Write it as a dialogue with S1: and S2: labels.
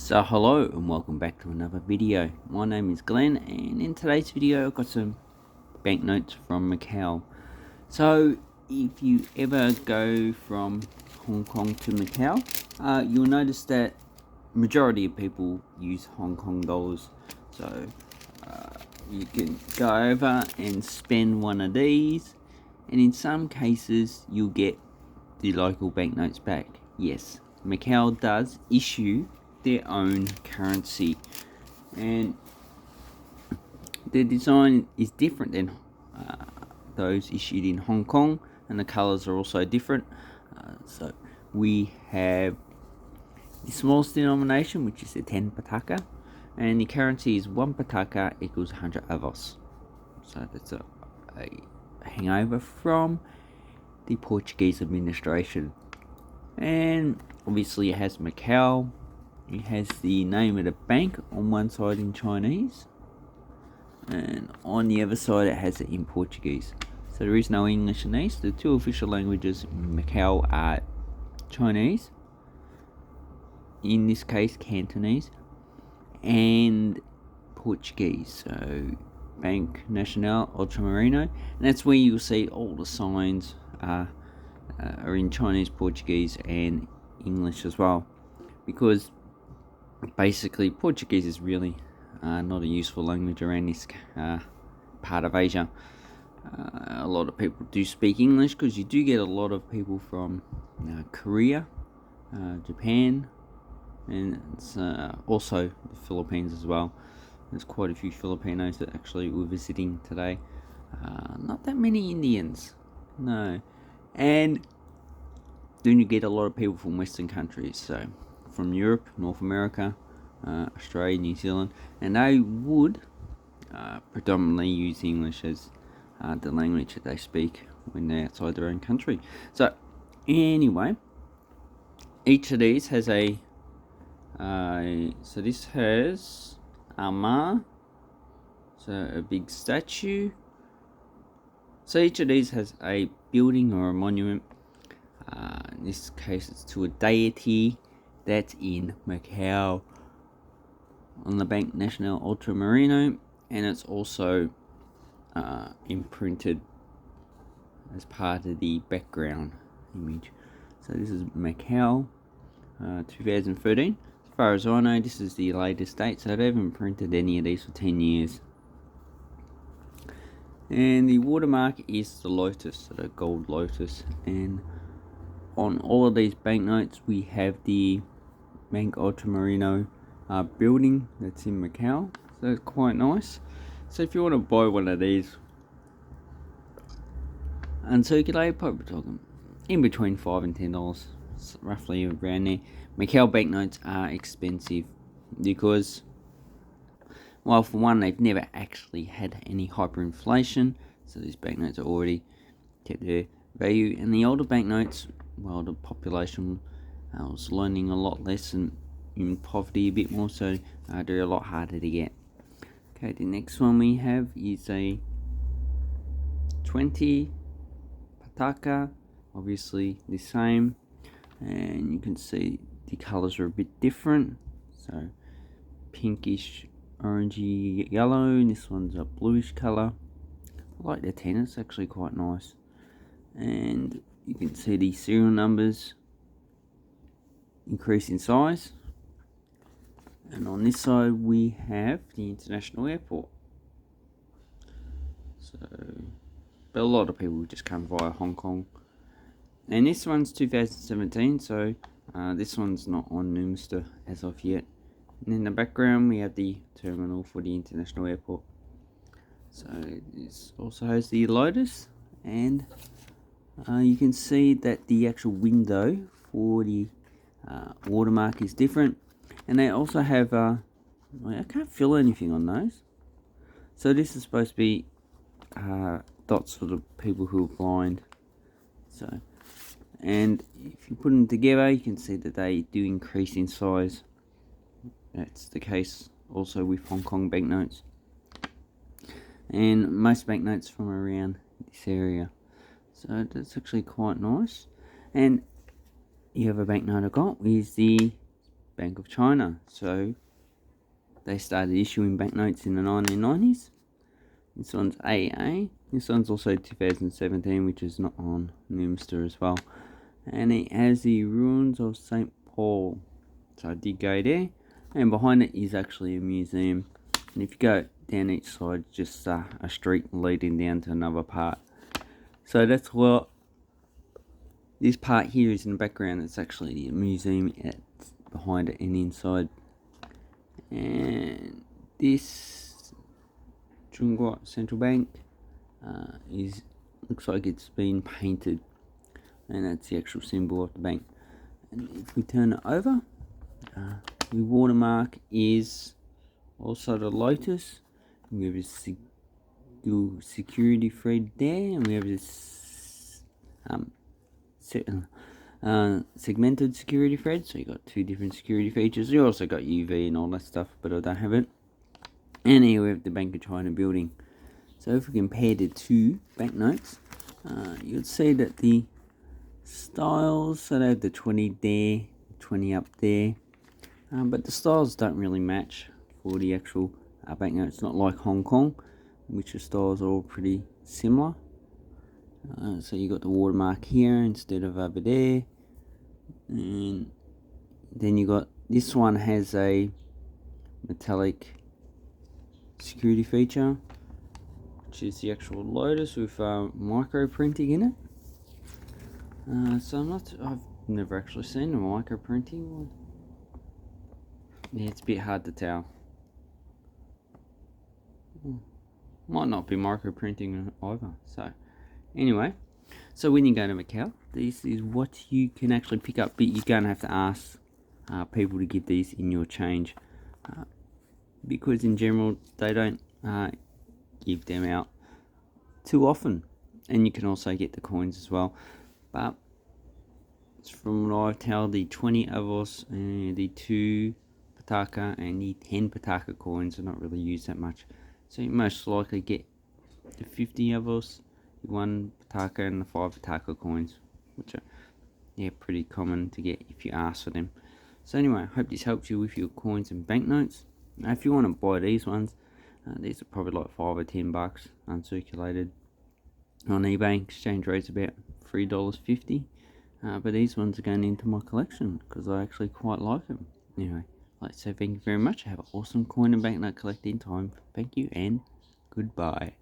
S1: So hello and welcome back to another video. My name is Glenn, and in today's video I've got some banknotes from Macau. So if you ever go from Hong Kong to Macau, you'll notice that majority of people use Hong Kong dollars. So you can go over and spend one of these, and in some cases you'll get the local banknotes back. Yes, Macau does issue their own currency, and the design is different than those issued in Hong Kong, and the colors are also different. So we have the smallest denomination, which is the 10 pataka, and the currency is 1 pataka equals 100 avos. So that's a hangover from the Portuguese administration. And obviously it has Macau. It has the name of the bank on one side in Chinese, and on the other side it has it in Portuguese. So there is no English in these. The two official languages in Macau are Chinese, in this case Cantonese, and Portuguese. So Bank Nacional Ultramarino, and that's where you'll see all the signs are in Chinese, Portuguese, and English as well, because basically Portuguese is really not a useful language around this part of Asia. A lot of people do speak English because you do get a lot of people from Korea, Japan, and also the Philippines as well. There's quite a few Filipinos that actually were visiting today. Not that many Indians, no. And then you get a lot of people from Western countries, so from Europe, North America, Australia, New Zealand, and they would predominantly use English as the language that they speak when they're outside their own country. So anyway, each of these has so this has Ama, so a big statue. So each of these has a building or a monument. In this case it's to a deity that's in Macau on the Bank Nacional Ultramarino, and it's also imprinted as part of the background image. So this is Macau 2013. As far as I know, this is the latest date, so they haven't printed any of these for 10 years. And the watermark is the lotus, so the gold lotus, and on all of these banknotes we have the Bank Ultramarino building that's in Macau, so it's quite nice. So if you want to buy one of these uncirculated, probably talking in between $5 and $10, roughly around there. Macau banknotes are expensive because, well, for one, they've never actually had any hyperinflation, so these banknotes are already kept their value. And the older banknotes, well, the population was learning a lot less and in poverty a bit more, so they're a lot harder to get. Okay, the next one we have is a 20 pataka, obviously the same, and you can see the colors are a bit different, so pinkish, orangey yellow, and this one's a bluish color. I like the 10, it's actually quite nice, and you can see the serial numbers increase in size. And on this side we have the international airport. So, but a lot of people just come via Hong Kong. And this one's 2017, so this one's not on Numista as of yet. And in the background we have the terminal for the international airport. So this also has the lotus, and you can see that the actual window for the watermark is different, and they also have I can't fill anything on those, so this is supposed to be dots for the people who are blind. So, and if you put them together you can see that they do increase in size. That's the case also with Hong Kong banknotes and most banknotes from around this area, so that's actually quite nice. And the other banknote I got is the Bank of China. So they started issuing banknotes in the 1990s. This one's AA. This one's also 2017, which is not on Nimster as well. And it has the ruins of St. Paul. So I did go there. And behind it is actually a museum. And if you go down each side, just a street leading down to another part. So that's what this part here is in the background. It's actually the museum behind it and inside. And this Chunghwa Central Bank looks like it's been painted, and that's the actual symbol of the bank. And if we turn it over, the watermark is also the lotus. We have a security thread there, and we have this segmented security thread. So you got two different security features. You also got UV and all that stuff, but I don't have it. And here we have the Bank of China building. So if we compare the two banknotes, you'll see that the styles, so they have the 20 there, 20 up there, but the styles don't really match for the actual banknotes. Not like Hong Kong, which the styles are all pretty similar. So you got the watermark here instead of over there, and then you got this one has a metallic security feature, which is the actual lotus with micro printing in it. So I've never actually seen a micro printing one. Yeah, it's a bit hard to tell. Might not be micro printing either. So anyway, so when you go to Macau, this is what you can actually pick up, but you're going to have to ask people to give these in your change, because in general they don't give them out too often. And you can also get the coins as well, but from what I tell, the 20 avos and the 2 pataka and the 10 pataka coins are not really used that much. So you most likely get the 50 avos, the 1 pataka and the 5 pataka coins, which are pretty common to get if you ask for them. So anyway, I hope this helps you with your coins and banknotes. Now if you want to buy these ones, these are probably like $5 or $10 uncirculated on eBay. Exchange rate's about $3.50. But these ones are going into my collection because I actually quite like them. Anyway, I'd like to say thank you very much. Have an awesome coin and banknote collecting time. Thank you and goodbye.